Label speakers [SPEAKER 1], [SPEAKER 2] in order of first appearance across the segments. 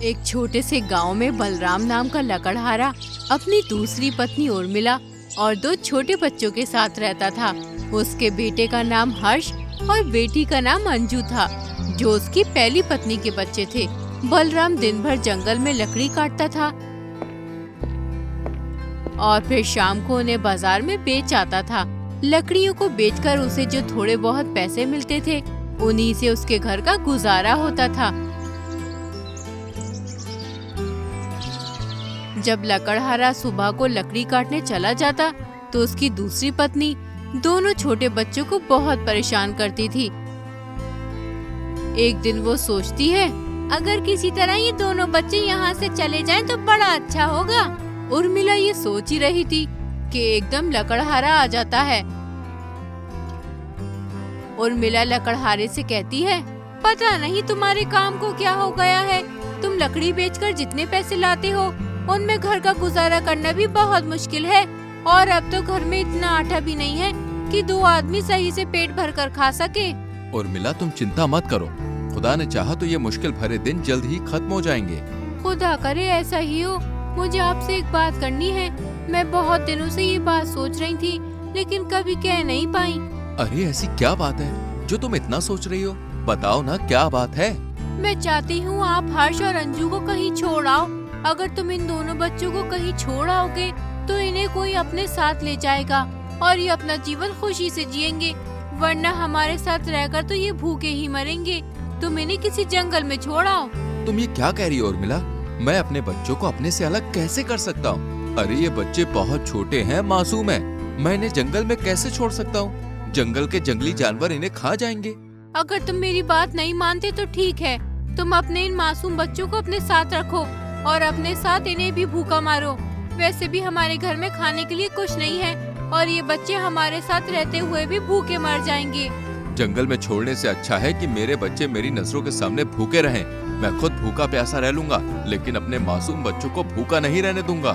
[SPEAKER 1] एक छोटे से गांव में बलराम नाम का लकड़हारा अपनी दूसरी पत्नी उर्मिला और दो छोटे बच्चों के साथ रहता था। उसके बेटे का नाम हर्ष और बेटी का नाम अंजू था, जो उसकी पहली पत्नी के बच्चे थे। बलराम दिन भर जंगल में लकड़ी काटता था और फिर शाम को उन्हें बाजार में बेच आता था। लकड़ियों को बेचकर उसे जो थोड़े बहुत पैसे मिलते थे, उन्हीं से उसके घर का गुजारा होता था। जब लकड़हारा सुबह को लकड़ी काटने चला जाता, तो उसकी दूसरी पत्नी दोनों छोटे बच्चों को बहुत परेशान करती थी। एक दिन वो सोचती है, अगर किसी तरह ये दोनों बच्चे यहाँ से चले जाएं तो बड़ा अच्छा होगा। उर्मिला ये सोच ही रही थी कि एकदम लकड़हारा आ जाता है। उर्मिला लकड़हारे से कहती है, पता नहीं तुम्हारे काम को क्या हो गया है। तुम लकड़ी बेचकर जितने पैसे लाते हो, उनमें घर का गुजारा करना भी बहुत मुश्किल है। और अब तो घर में इतना आटा भी नहीं है कि दो आदमी सही से पेट भर कर खा सके।
[SPEAKER 2] उर्मिला, तुम चिंता मत करो। खुदा ने चाहा तो ये मुश्किल भरे दिन जल्द ही खत्म हो जाएंगे।
[SPEAKER 1] खुदा करे ऐसा ही हो। मुझे आपसे एक बात करनी है। मैं बहुत दिनों से ये बात सोच रही थी, लेकिन कभी कह नहीं पाई।
[SPEAKER 2] अरे ऐसी क्या बात है जो तुम इतना सोच रही हो? बताओ ना, क्या बात है?
[SPEAKER 1] मैं चाहती हूँ आप हर्ष और अंजू को कहीं छोड़ आओ। अगर तुम इन दोनों बच्चों को कहीं छोड़ आओगे तो इन्हें कोई अपने साथ ले जाएगा और ये अपना जीवन खुशी से जिएंगे, वरना हमारे साथ रहकर तो ये भूखे ही मरेंगे। तुम इन्हें किसी जंगल में छोड़ आओ।
[SPEAKER 2] तुम ये क्या कह रही हो उर्मिला? मैं अपने बच्चों को अपने से अलग कैसे कर सकता हूँ? अरे ये बच्चे बहुत छोटे हैं, मासूम हैं। मैं इन्हें जंगल में कैसे छोड़ सकता हूँ? जंगल के जंगली जानवर इन्हें खा जाएंगे।
[SPEAKER 1] अगर तुम मेरी बात नहीं मानते तो ठीक है, तुम अपने इन मासूम बच्चों को अपने साथ रखो और अपने साथ इन्हें भी भूखा मारो। वैसे भी हमारे घर में खाने के लिए कुछ नहीं है और ये बच्चे हमारे साथ रहते हुए भी भूखे मर जाएंगे।
[SPEAKER 2] जंगल में छोड़ने से अच्छा है कि मेरे बच्चे मेरी नजरों के सामने भूखे रहें। मैं खुद भूखा प्यासा रह लूंगा, लेकिन अपने मासूम बच्चों को भूखा नहीं रहने दूंगा।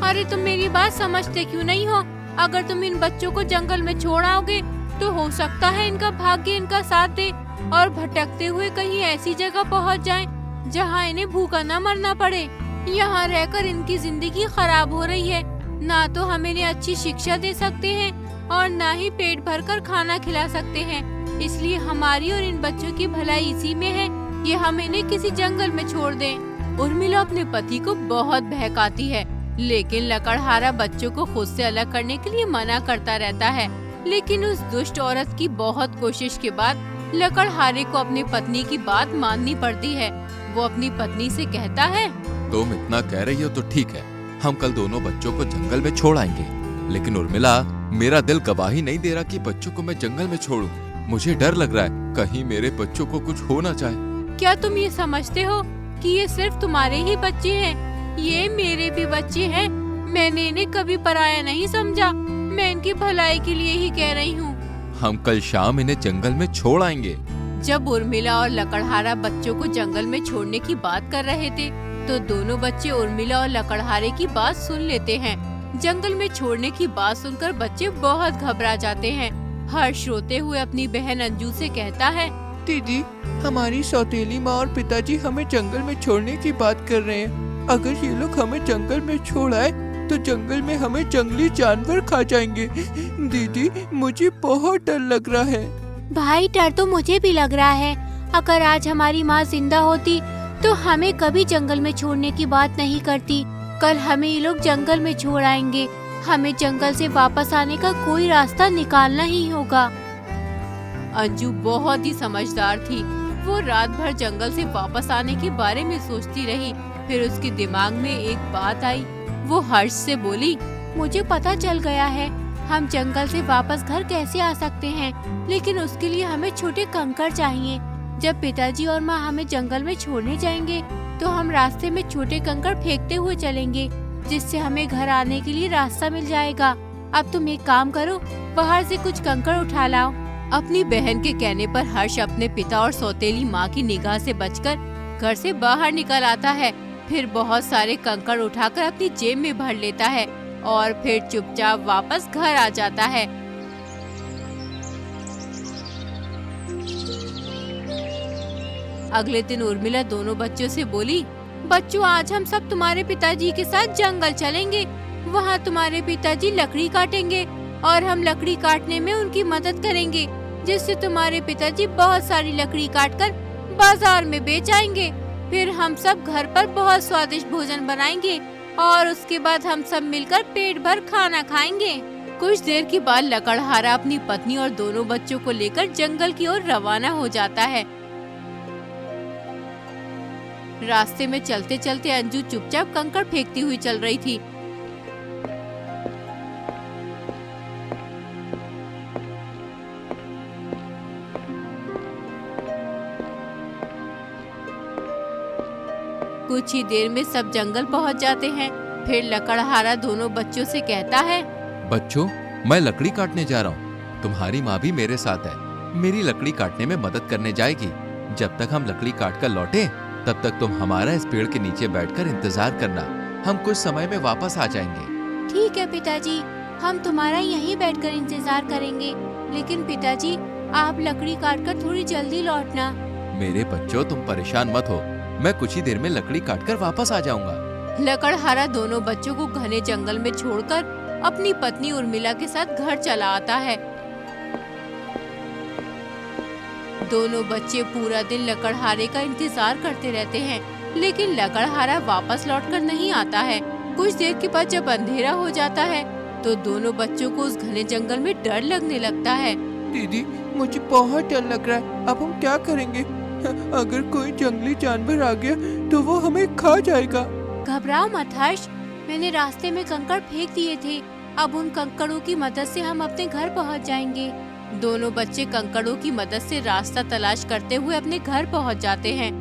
[SPEAKER 1] अरे तुम मेरी बात समझते क्यों नहीं हो? अगर तुम इन बच्चों को जंगल में छोड़ आओगे तो हो सकता है इनका भाग्य इनका साथ दे और भटकते हुए कहीं ऐसी जगह पहुंच जाएं, जहां इन्हें भूखा न मरना पड़े। यहाँ रहकर इनकी जिंदगी खराब हो रही है। ना तो हम इन्हें अच्छी शिक्षा दे सकते हैं और ना ही पेट भरकर खाना खिला सकते हैं। इसलिए हमारी और इन बच्चों की भलाई इसी में है कि हम इन्हें किसी जंगल में छोड़ दें। उर्मिला अपने पति को बहुत बहकाती है, लेकिन लकड़हारा बच्चों को खुद से अलग करने के लिए मना करता रहता है। लेकिन उस दुष्ट औरत की बहुत कोशिश के बाद लकड़हारे को अपनी पत्नी की बात माननी पड़ती है। वो अपनी पत्नी से कहता है,
[SPEAKER 2] तुम इतना कह रही हो तो ठीक है, हम कल दोनों बच्चों को जंगल में छोड़ आएंगे। लेकिन उर्मिला, मेरा दिल गवाही नहीं दे रहा कि बच्चों को मैं जंगल में छोड़ूं। मुझे डर लग रहा है कहीं मेरे बच्चों को कुछ हो ना जाए।
[SPEAKER 1] क्या तुम ये समझते हो कि ये सिर्फ तुम्हारे ही बच्चे हैं? ये मेरे भी बच्चे हैं। मैंने इन्हें कभी पराया नहीं समझा। मैं इनकी भलाई के लिए ही कह रही हूँ।
[SPEAKER 2] हम कल शाम इन्हें जंगल में छोड़ आएंगे।
[SPEAKER 1] जब उर्मिला और लकड़हारा बच्चों को जंगल में छोड़ने की बात कर रहे थे, तो दोनों बच्चे उर्मिला और लकड़हारे की बात सुन लेते हैं। जंगल में छोड़ने की बात सुनकर बच्चे बहुत घबरा जाते हैं। हर्ष रोते हुए अपनी बहन अंजू से कहता है,
[SPEAKER 3] दीदी, हमारी सौतेली माँ और पिताजी हमें जंगल में छोड़ने की बात कर रहे हैं। अगर ये लोग हमें जंगल में छोड़ आए तो जंगल में हमें जंगली जानवर खा जाएंगे। दीदी, मुझे बहुत डर लग रहा है।
[SPEAKER 1] भाई, डर तो मुझे भी लग रहा है। अगर आज हमारी माँ जिंदा होती तो हमें कभी जंगल में छोड़ने की बात नहीं करती। कल हमें ये लोग जंगल में छोड़ आएंगे। हमें जंगल से वापस आने का कोई रास्ता निकालना ही होगा। अंजू बहुत ही समझदार थी। वो रात भर जंगल से वापस आने के बारे में सोचती रही। फिर उसके दिमाग में एक बात आई। वो हर्ष से बोली, मुझे पता चल गया है हम जंगल से वापस घर कैसे आ सकते हैं, लेकिन उसके लिए हमें छोटे कंकड़ चाहिए। जब पिताजी और माँ हमें जंगल में छोड़ने जाएंगे तो हम रास्ते में छोटे कंकड़ फेंकते हुए चलेंगे, जिससे हमें घर आने के लिए रास्ता मिल जाएगा। अब तुम एक काम करो, बाहर से कुछ कंकड़ उठा लाओ। अपनी बहन के कहने पर हर्ष अपने पिता और सौतेली माँ की निगाह से बचकर घर से बाहर निकल आता है। फिर बहुत सारे कंकड़ उठाकर अपनी जेब में भर लेता है और फिर चुपचाप वापस घर आ जाता है। अगले दिन उर्मिला दोनों बच्चों से बोली, बच्चों, आज हम सब तुम्हारे पिताजी के साथ जंगल चलेंगे। वहाँ तुम्हारे पिताजी लकड़ी काटेंगे और हम लकड़ी काटने में उनकी मदद करेंगे, जिससे तुम्हारे पिताजी बहुत सारी लकड़ी काटकर बाजार में बेच आएंगे। फिर हम सब घर पर बहुत स्वादिष्ट भोजन बनाएंगे और उसके बाद हम सब मिलकर पेट भर खाना खाएंगे। कुछ देर के बाद लकड़हारा अपनी पत्नी और दोनों बच्चों को लेकर जंगल की ओर रवाना हो जाता है। रास्ते में चलते चलते अंजू चुपचाप कंकड़ फेंकती हुई चल रही थी। कुछ ही देर में सब जंगल पहुंच जाते हैं। फिर लकड़हारा दोनों बच्चों से कहता है,
[SPEAKER 2] बच्चों, मैं लकड़ी काटने जा रहा हूँ। तुम्हारी माँ भी मेरे साथ है, मेरी लकड़ी काटने में मदद करने जाएगी। जब तक हम लकड़ी काट कर लौटे तब तक तुम हमारा इस पेड़ के नीचे बैठकर इंतजार करना। हम कुछ समय में वापस आ जाएंगे।
[SPEAKER 1] ठीक है पिताजी, हम तुम्हारा यहीं बैठकर इंतजार करेंगे। लेकिन पिताजी, आप लकड़ी काटकर थोड़ी जल्दी लौटना।
[SPEAKER 2] मेरे बच्चों, तुम परेशान मत हो, मैं कुछ ही देर में लकड़ी काटकर वापस आ जाऊंगा।
[SPEAKER 1] लकड़हारा दोनों बच्चों को घने जंगल में छोड़कर अपनी पत्नी उर्मिला के साथ घर चला आता है। दोनों बच्चे पूरा दिन लकड़हारे का इंतजार करते रहते हैं, लेकिन लकड़हारा वापस लौटकर नहीं आता है। कुछ देर के बाद जब अंधेरा हो जाता है तो दोनों बच्चों को उस घने जंगल में डर लगने लगता है।
[SPEAKER 3] दीदी, मुझे बहुत डर लग रहा है। अब हम क्या करेंगे? अगर कोई जंगली जानवर आ गया तो वो हमें खा जाएगा।
[SPEAKER 1] घबराओ मत हर्ष, मैंने रास्ते में कंकड़ फेंक दिए थे। अब उन कंकड़ों की मदद से हम अपने घर पहुंच जाएंगे। दोनों बच्चे कंकड़ों की मदद से रास्ता तलाश करते हुए अपने घर पहुंच जाते हैं।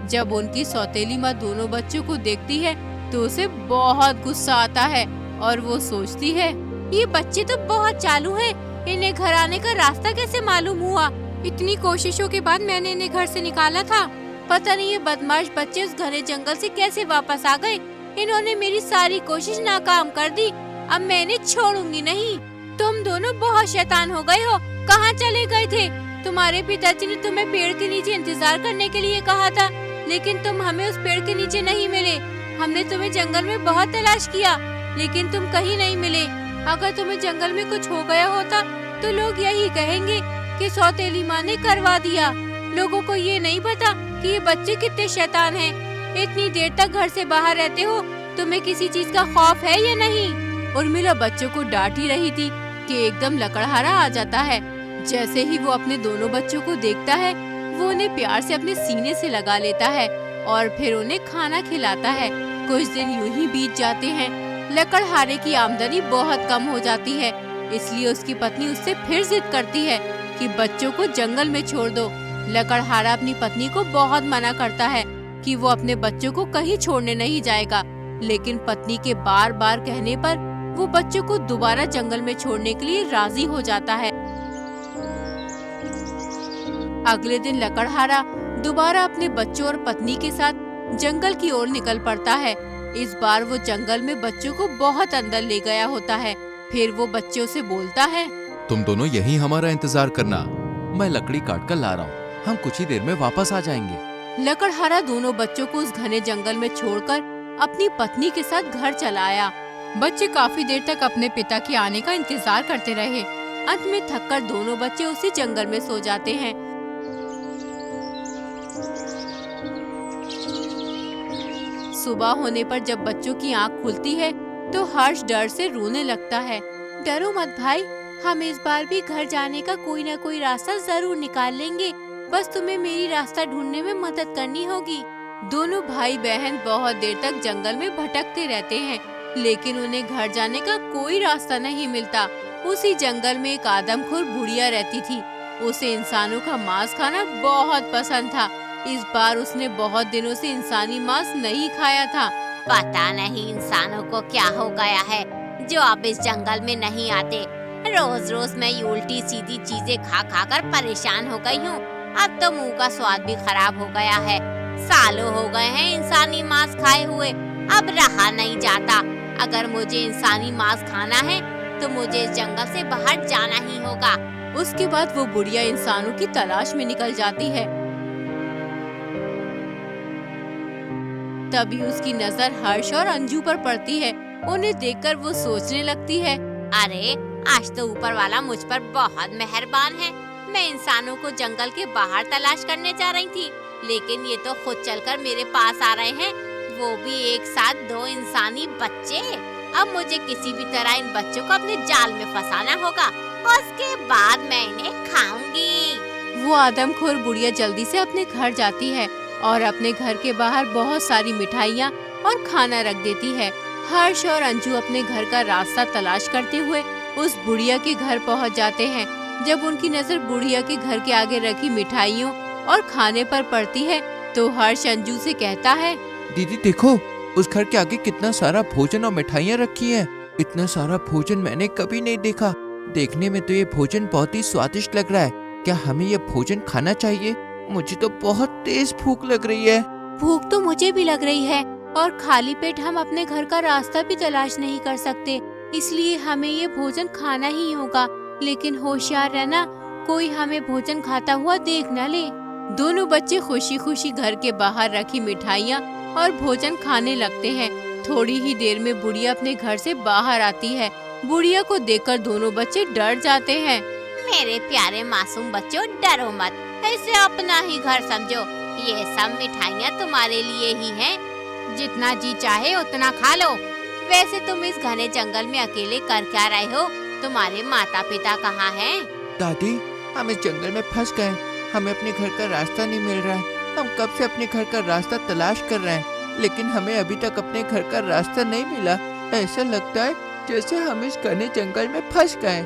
[SPEAKER 1] जब उनकी सौतेली माँ दोनों बच्चों को देखती है तो उसे बहुत गुस्सा आता है और वो सोचती है, ये बच्चे तो बहुत चालू हैं। इन्हें घर आने का रास्ता कैसे मालूम हुआ? इतनी कोशिशों के बाद मैंने इन्हें घर से निकाला था। पता नहीं ये बदमाश बच्चे उस घने जंगल से कैसे वापस आ गए। इन्होंने मेरी सारी कोशिश नाकाम कर दी। अब मैं इन्हें छोड़ूंगी नहीं। तुम दोनों बहुत शैतान हो गए हो। कहाँ चले गए थे? तुम्हारे पिताजी ने तुम्हें पेड़ के नीचे इंतजार करने के लिए कहा था, लेकिन तुम हमें उस पेड़ के नीचे नहीं मिले। हमने तुम्हें जंगल में बहुत तलाश किया, लेकिन तुम कहीं नहीं मिले। अगर तुम्हें जंगल में कुछ हो गया होता तो लोग यही कहेंगे कि सौतेली माँ ने करवा दिया। लोगों को ये नहीं पता कि ये बच्चे कितने शैतान हैं। इतनी देर तक घर से बाहर रहते हो, तुम्हें किसी चीज का खौफ है या नहीं? उर्मिला बच्चों को डांट ही रही थी कि एकदम लकड़हारा आ जाता है। जैसे ही वो अपने दोनों बच्चों को देखता है, वो उन्हें प्यार से अपने सीने से लगा लेता है और फिर उन्हें खाना खिलाता है। कुछ दिन यूं ही बीत जाते हैं। लकड़हारे की आमदनी बहुत कम हो जाती है, इसलिए उसकी पत्नी उससे फिर जिद करती है कि बच्चों को जंगल में छोड़ दो। लकड़हारा अपनी पत्नी को बहुत मना करता है कि वो अपने बच्चों को कहीं छोड़ने नहीं जाएगा, लेकिन पत्नी के बार बार कहने पर वो बच्चों को दोबारा जंगल में छोड़ने के लिए राजी हो जाता है। अगले दिन लकड़हारा दोबारा अपने बच्चों और पत्नी के साथ जंगल की ओर निकल पड़ता है। इस बार वो जंगल में बच्चों को बहुत अंदर ले गया होता है। फिर वो बच्चों से बोलता है,
[SPEAKER 2] तुम दोनों यहीं हमारा इंतजार करना, मैं लकड़ी काट कर ला रहा हूँ। हम कुछ ही देर में वापस आ जाएंगे।
[SPEAKER 1] लकड़हारा दोनों बच्चों को उस घने जंगल में छोड़कर अपनी पत्नी के साथ घर चला आया। बच्चे काफी देर तक अपने पिता के आने का इंतजार करते रहे। अंत में थककर दोनों बच्चे उसी जंगल में सो जाते हैं। सुबह होने पर जब बच्चों की आंख खुलती है तो हर्ष डर से रोने लगता है। डरो मत भाई, हम इस बार भी घर जाने का कोई न कोई रास्ता जरूर निकाल लेंगे। बस तुम्हें मेरी रास्ता ढूंढने में मदद करनी होगी। दोनों भाई बहन बहुत देर तक जंगल में भटकते रहते हैं, लेकिन उन्हें घर जाने का कोई रास्ता नहीं मिलता। उसी जंगल में एक आदमखोर बुढ़िया रहती थी। उसे इंसानों का मांस खाना बहुत पसंद था। इस बार उसने बहुत दिनों से इंसानी मांस नहीं खाया था।
[SPEAKER 4] पता नहीं इंसानों को क्या हो गया है जो अब इस जंगल में नहीं आते। रोज रोज मैं ये उल्टी सीधी चीजें खा खा कर परेशान हो गई हूँ। अब तो मुंह का स्वाद भी खराब हो गया है। सालों हो गए हैं इंसानी मांस खाए हुए, अब रहा नहीं जाता। अगर मुझे इंसानी मांस खाना है तो मुझे इस जंगल से बाहर जाना ही होगा।
[SPEAKER 1] उसके बाद वो बुढ़िया इंसानों की तलाश में निकल जाती है। तभी उसकी नजर हर्ष और अंजू पर पड़ती है। उन्हें देखकर वो सोचने लगती है,
[SPEAKER 4] अरे आज तो ऊपर वाला मुझ पर बहुत मेहरबान है। मैं इंसानों को जंगल के बाहर तलाश करने जा रही थी, लेकिन ये तो खुद चलकर मेरे पास आ रहे हैं, वो भी एक साथ 2 इंसानी बच्चे। अब मुझे किसी भी तरह इन बच्चों को अपने जाल में फंसाना होगा, उसके बाद मैं इन्हें खाऊंगी।
[SPEAKER 1] वो आदमखोर बुढ़िया जल्दी से अपने घर जाती है और अपने घर के बाहर बहुत सारी मिठाइयाँ और खाना रख देती है। हर्ष और अंजू अपने घर का रास्ता तलाश करते हुए उस बुढ़िया के घर पहुंच जाते हैं। जब उनकी नजर बुढ़िया के घर के आगे रखी मिठाइयों और खाने पर पड़ती है तो हर्ष अंजू से कहता है,
[SPEAKER 3] दीदी देखो, उस घर के आगे कितना सारा भोजन और मिठाइयाँ रखी है। इतना सारा भोजन मैंने कभी नहीं देखा। देखने में तो ये भोजन बहुत ही स्वादिष्ट लग रहा है। क्या हमें ये भोजन खाना चाहिए? मुझे तो बहुत तेज भूख लग रही है।
[SPEAKER 1] भूख तो मुझे भी लग रही है और खाली पेट हम अपने घर का रास्ता भी तलाश नहीं कर सकते, इसलिए हमें ये भोजन खाना ही होगा। लेकिन होशियार रहना, कोई हमें भोजन खाता हुआ देख न ले। दोनों बच्चे खुशी खुशी घर के बाहर रखी मिठाइयाँ और भोजन खाने लगते हैं। थोड़ी ही देर में बुढ़िया अपने घर से बाहर आती है। बुढ़िया को देखकर दोनों बच्चे डर जाते हैं।
[SPEAKER 4] मेरे प्यारे मासूम बच्चों, डरो मत, इसे अपना ही घर समझो। ये सब मिठाइयाँ तुम्हारे लिए ही हैं। जितना जी चाहे उतना खा लो। वैसे तुम इस घने जंगल में अकेले कर क्या रहे हो? तुम्हारे माता पिता कहाँ हैं?
[SPEAKER 3] दादी, हम इस जंगल में फंस गए। हमें अपने घर का रास्ता नहीं मिल रहा है। हम कब से अपने घर का रास्ता तलाश कर रहे हैं, लेकिन हमें अभी तक अपने घर का रास्ता नहीं मिला। ऐसा लगता है जैसे हम इस घने जंगल में फंस गए।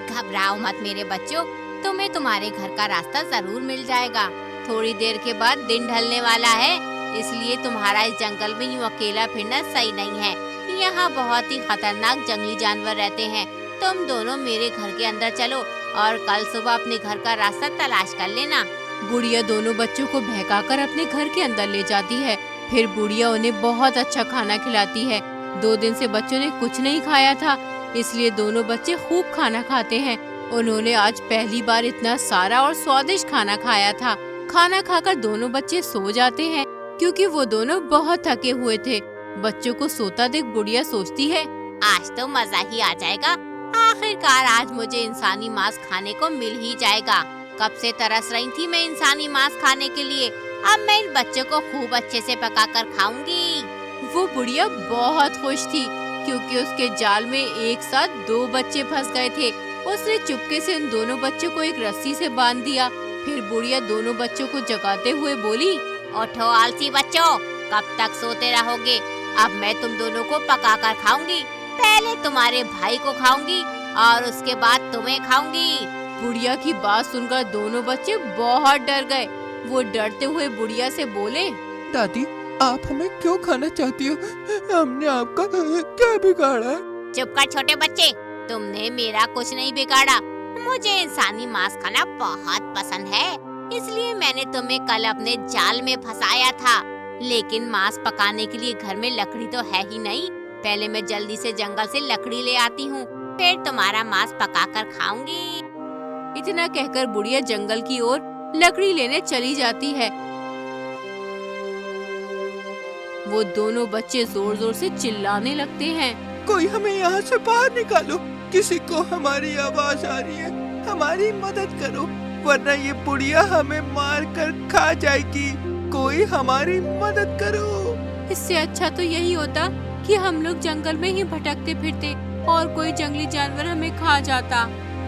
[SPEAKER 4] घबराओ मत मेरे बच्चों, तुम्हें तुम्हारे घर का रास्ता जरूर मिल जाएगा। थोड़ी देर के बाद दिन ढलने वाला है, इसलिए तुम्हारा इस जंगल में यूँ अकेला फिरना सही नहीं है। यहाँ बहुत ही खतरनाक जंगली जानवर रहते हैं। तुम दोनों मेरे घर के अंदर चलो और कल सुबह अपने घर का रास्ता तलाश कर लेना।
[SPEAKER 1] बुढ़िया दोनों बच्चों को बहकाकर अपने घर के अंदर ले जाती है। फिर बुढ़िया उन्हें बहुत अच्छा खाना खिलाती है। 2 दिन से बच्चों ने कुछ नहीं खाया था, इसलिए दोनों बच्चे खूब खाना खाते हैं। उन्होंने आज पहली बार इतना सारा और स्वादिष्ट खाना खाया था। खाना खाकर दोनों बच्चे सो जाते हैं, क्योंकि वो दोनों बहुत थके हुए थे। बच्चों को सोता देख बुढ़िया सोचती है,
[SPEAKER 4] आज तो मजा ही आ जाएगा। आखिरकार आज मुझे इंसानी मांस खाने को मिल ही जाएगा। कब से तरस रही थी मैं इंसानी मांस खाने के लिए। अब मैं इन बच्चों को खूब अच्छे से पकाकर खाऊंगी।
[SPEAKER 1] वो बुढ़िया बहुत खुश थी, क्योंकि उसके जाल में एक साथ 2 बच्चे फंस गए थे। उसने चुपके से उन दोनों बच्चों को एक रस्सी से बांध दिया। फिर बुढ़िया दोनों बच्चों को जगाते हुए बोली,
[SPEAKER 4] उठो आलसी बच्चों, कब तक सोते रहोगे? अब मैं तुम दोनों को पकाकर खाऊंगी। पहले तुम्हारे भाई को खाऊंगी और उसके बाद तुम्हें खाऊंगी।
[SPEAKER 1] बुढ़िया की बात सुनकर दोनों बच्चे बहुत डर गए। वो डरते हुए बुढ़िया से बोले,
[SPEAKER 3] दादी, आप हमें क्यों खाना चाहती हो? हमने आपका क्या बिगाड़ा है?
[SPEAKER 4] चुप कर छोटे बच्चे, तुमने मेरा कुछ नहीं बिगाड़ा। मुझे इंसानी मांस खाना बहुत पसंद है, इसलिए मैंने तुम्हें कल अपने जाल में फंसाया था। लेकिन मांस पकाने के लिए घर में लकड़ी तो है ही नहीं। पहले मैं जल्दी से जंगल से लकड़ी ले आती हूँ, फिर तुम्हारा मांस पकाकर खाऊंगी।
[SPEAKER 1] इतना कहकर बुढ़िया जंगल की ओर लकड़ी लेने चली जाती है। वो दोनों बच्चे जोर जोर से चिल्लाने लगते हैं,
[SPEAKER 3] कोई हमें यहाँ से बाहर निकालो। किसी को हमारी आवाज आ रही है, हमारी मदद करो, वरना ये बुढ़िया हमें मार कर खा जाएगी। कोई हमारी मदद करो।
[SPEAKER 1] इससे अच्छा तो यही होता कि हम लोग जंगल में ही भटकते फिरते और कोई जंगली जानवर हमें खा जाता।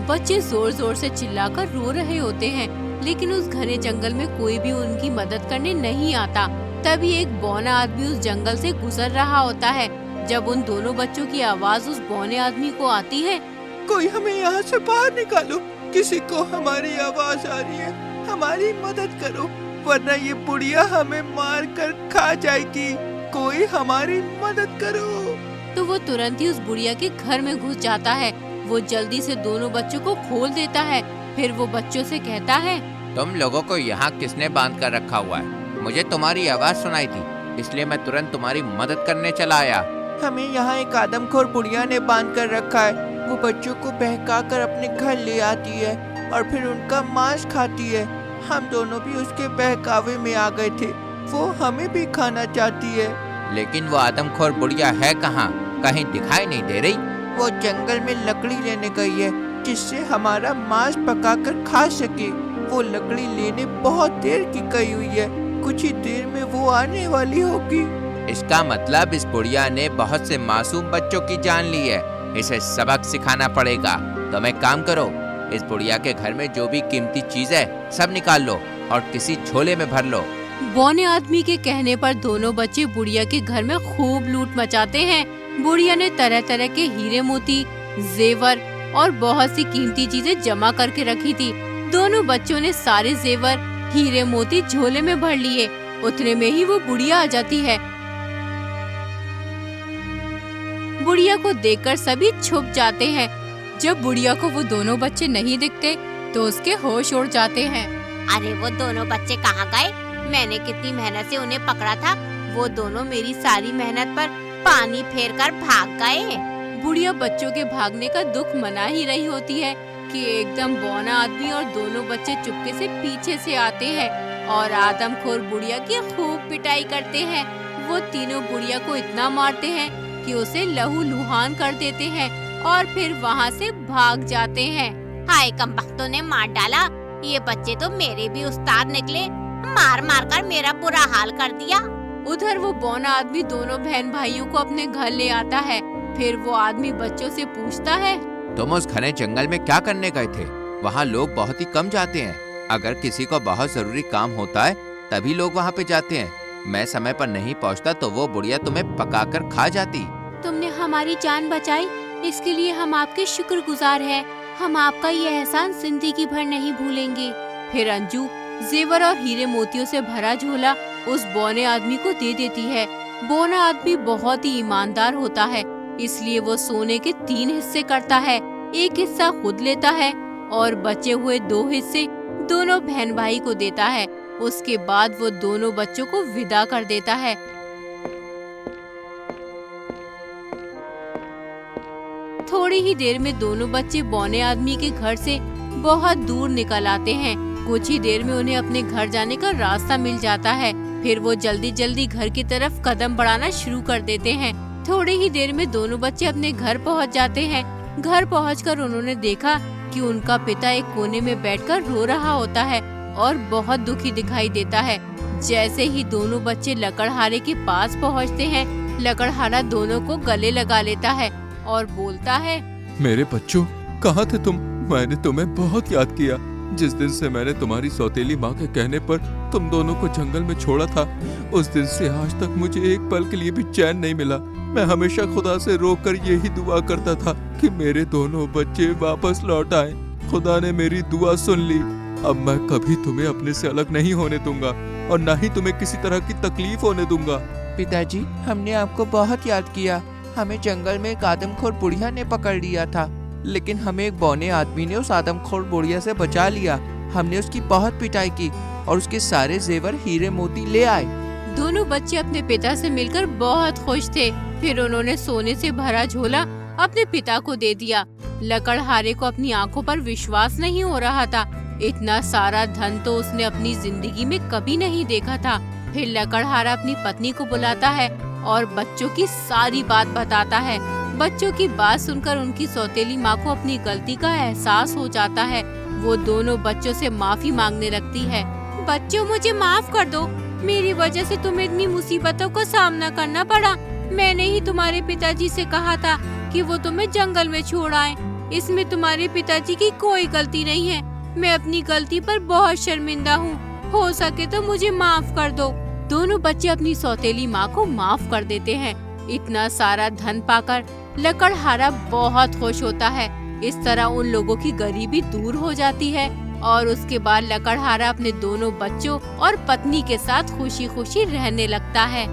[SPEAKER 1] बच्चे जोर जोर से चिल्लाकर रो रहे होते हैं, लेकिन उस घने जंगल में कोई भी उनकी मदद करने नहीं आता। तभी एक बौना आदमी उस जंगल से गुजर रहा होता है। जब उन दोनों बच्चों की आवाज उस बौने आदमी को आती है,
[SPEAKER 3] कोई हमें यहाँ से बाहर निकालो, किसी को हमारी आवाज आ रही है, हमारी मदद करो, वरना ये बुढ़िया हमें मार कर खा जाएगी। कोई हमारी मदद करो।
[SPEAKER 1] तो वो तुरंत ही उस बुढ़िया के घर में घुस जाता है। वो जल्दी से दोनों बच्चों को खोल देता है। फिर वो बच्चों से कहता है,
[SPEAKER 5] तुम लोगों को यहाँ किसने बांध कर रखा हुआ है? मुझे तुम्हारी आवाज सुनाई थी, इसलिए मैं तुरंत तुम्हारी मदद करने चला आया।
[SPEAKER 3] हमें यहाँ एक आदमखोर बुढ़िया ने बांध कर रखा है। वो बच्चों को बहका कर अपने घर ले आती है और फिर उनका मांस खाती है। हम दोनों भी उसके बहकावे में आ गए थे। वो हमें भी खाना चाहती है।
[SPEAKER 5] लेकिन वो आदमखोर बुढ़िया है कहाँ? कहीं दिखाई नहीं दे रही।
[SPEAKER 3] वो जंगल में लकड़ी लेने गई है, जिससे हमारा मांस पकाकर खा सके। वो लकड़ी लेने बहुत देर की गई हुई है। कुछ ही देर में वो आने वाली होगी।
[SPEAKER 5] इसका मतलब इस बुढ़िया ने बहुत से मासूम बच्चों की जान ली है। इसे सबक सिखाना पड़ेगा। तुम एक काम करो, इस बुढ़िया के घर में जो भी कीमती चीज है सब निकाल लो और किसी झोले में भर लो।
[SPEAKER 1] बौने आदमी के कहने पर दोनों बच्चे बुढ़िया के घर में खूब लूट मचाते हैं। बुढ़िया ने तरह तरह के हीरे मोती, जेवर और बहुत सी कीमती चीजें जमा करके रखी थी। दोनों बच्चों ने सारे जेवर, हीरे मोती झोले में भर लिए। उतने में ही वो बुढ़िया आ जाती है। बुढ़िया को देखकर सभी छुप जाते हैं। जब बुढ़िया को वो दोनों बच्चे नहीं दिखते तो उसके होश उड़ जाते हैं।
[SPEAKER 4] अरे वो दोनों बच्चे कहाँ गए? मैंने कितनी मेहनत से उन्हें पकड़ा था। वो दोनों मेरी सारी मेहनत पर पानी फेरकर भाग गए।
[SPEAKER 1] बुढ़िया बच्चों के भागने का दुख मना ही रही होती है कि एकदम बौना आदमी और दोनों बच्चे चुपके से पीछे से आते हैं और आदमखोर बुढ़िया की खूब पिटाई करते हैं। वो तीनों बुढ़िया को इतना मारते हैं कि उसे लहूलुहान कर देते हैं और फिर वहाँ से भाग जाते हैं।
[SPEAKER 4] हाय, कमबख्तों ने मार डाला। ये बच्चे तो मेरे भी उस्ताद निकले। मार मार कर मेरा बुरा हाल कर दिया।
[SPEAKER 1] उधर वो बौना आदमी दोनों बहन भाइयों को अपने घर ले आता है। फिर वो आदमी बच्चों से पूछता है,
[SPEAKER 5] तुम उस घने जंगल में क्या करने गए थे? वहाँ लोग बहुत ही कम जाते हैं। अगर किसी को बहुत जरूरी काम होता है तभी लोग वहाँ पे जाते हैं। मैं समय पर नहीं पहुँचता तो वो बुढ़िया तुम्हें पकाकर खा जाती।
[SPEAKER 1] तुमने हमारी जान बचाई, इसके लिए हम आपके शुक्रगुजार हैं। हम आपका ये एहसान जिंदगी भर नहीं भूलेंगे। फिर अंजू जेवर और हीरे मोतियों से भरा झोला उस बौने आदमी को दे देती है। बौना आदमी बहुत ही ईमानदार होता है, इसलिए वो सोने के 3 हिस्से करता है। एक हिस्सा खुद लेता है और बचे हुए 2 हिस्से दोनों बहन भाई को देता है। उसके बाद वो दोनों बच्चों को विदा कर देता है। थोड़ी ही देर में दोनों बच्चे बौने आदमी के घर से बहुत दूर निकल आते हैं। कुछ ही देर में उन्हें अपने घर जाने का रास्ता मिल जाता है। फिर वो जल्दी जल्दी घर की तरफ कदम बढ़ाना शुरू कर देते हैं। थोड़ी ही देर में दोनों बच्चे अपने घर पहुंच जाते हैं। घर पहुंचकर उन्होंने देखा कि उनका पिता एक कोने में बैठकर रो रहा होता है और बहुत दुखी दिखाई देता है। जैसे ही दोनों बच्चे लकड़हारे के पास पहुंचते हैं, लकड़हारा दोनों को गले लगा लेता है और बोलता है,
[SPEAKER 2] मेरे बच्चों, कहाँ थे तुम? मैंने तुम्हें बहुत याद किया। जिस दिन से मैंने तुम्हारी सौतेली माँ के कहने पर तुम दोनों को जंगल में छोड़ा था, उस दिन से आज तक मुझे एक पल के लिए भी चैन नहीं मिला। मैं हमेशा खुदा से रोकर यही दुआ करता था कि मेरे दोनों बच्चे वापस लौट आए। खुदा ने मेरी दुआ सुन ली। अब मैं कभी तुम्हें अपने से अलग नहीं होने दूंगा और न ही तुम्हें किसी तरह की तकलीफ होने दूंगा।
[SPEAKER 3] पिताजी, हमने आपको बहुत याद किया। हमें जंगल में एक आदमखोर बुढ़िया ने पकड़ लिया था, लेकिन हमें एक बौने आदमी ने उस आदमखोर बुढ़िया से बचा लिया। हमने उसकी बहुत पिटाई की और उसके सारे जेवर, हीरे मोती ले आए।
[SPEAKER 1] दोनों बच्चे अपने पिता से मिलकर बहुत खुश थे। फिर उन्होंने सोने से भरा झोला अपने पिता को दे दिया। लकड़हारे को अपनी आंखों पर विश्वास नहीं हो रहा था। इतना सारा धन तो उसने अपनी जिंदगी में कभी नहीं देखा था। फिर लकड़हारा अपनी पत्नी को बुलाता है और बच्चों की सारी बात बताता है। बच्चों की बात सुनकर उनकी सौतेली माँ को अपनी गलती का एहसास हो जाता है। वो दोनों बच्चों से माफी मांगने लगती है। बच्चों, मुझे माफ कर दो। मेरी वजह से तुम्हें इतनी मुसीबतों का सामना करना पड़ा। मैंने ही तुम्हारे पिताजी से कहा था कि वो तुम्हें जंगल में छोड़ आए। इसमें तुम्हारे पिताजी की कोई गलती नहीं है। मैं अपनी गलती पर बहुत शर्मिंदा हूँ। हो सके तो मुझे माफ कर दो। दोनों बच्चे अपनी सौतेली माँ को माफ कर देते हैं। इतना सारा धन पाकर लकड़हारा बहुत खुश होता है। इस तरह उन लोगों की गरीबी दूर हो जाती है और उसके बाद लकड़हारा अपने दोनों बच्चों और पत्नी के साथ खुशी खुशी रहने लगता है।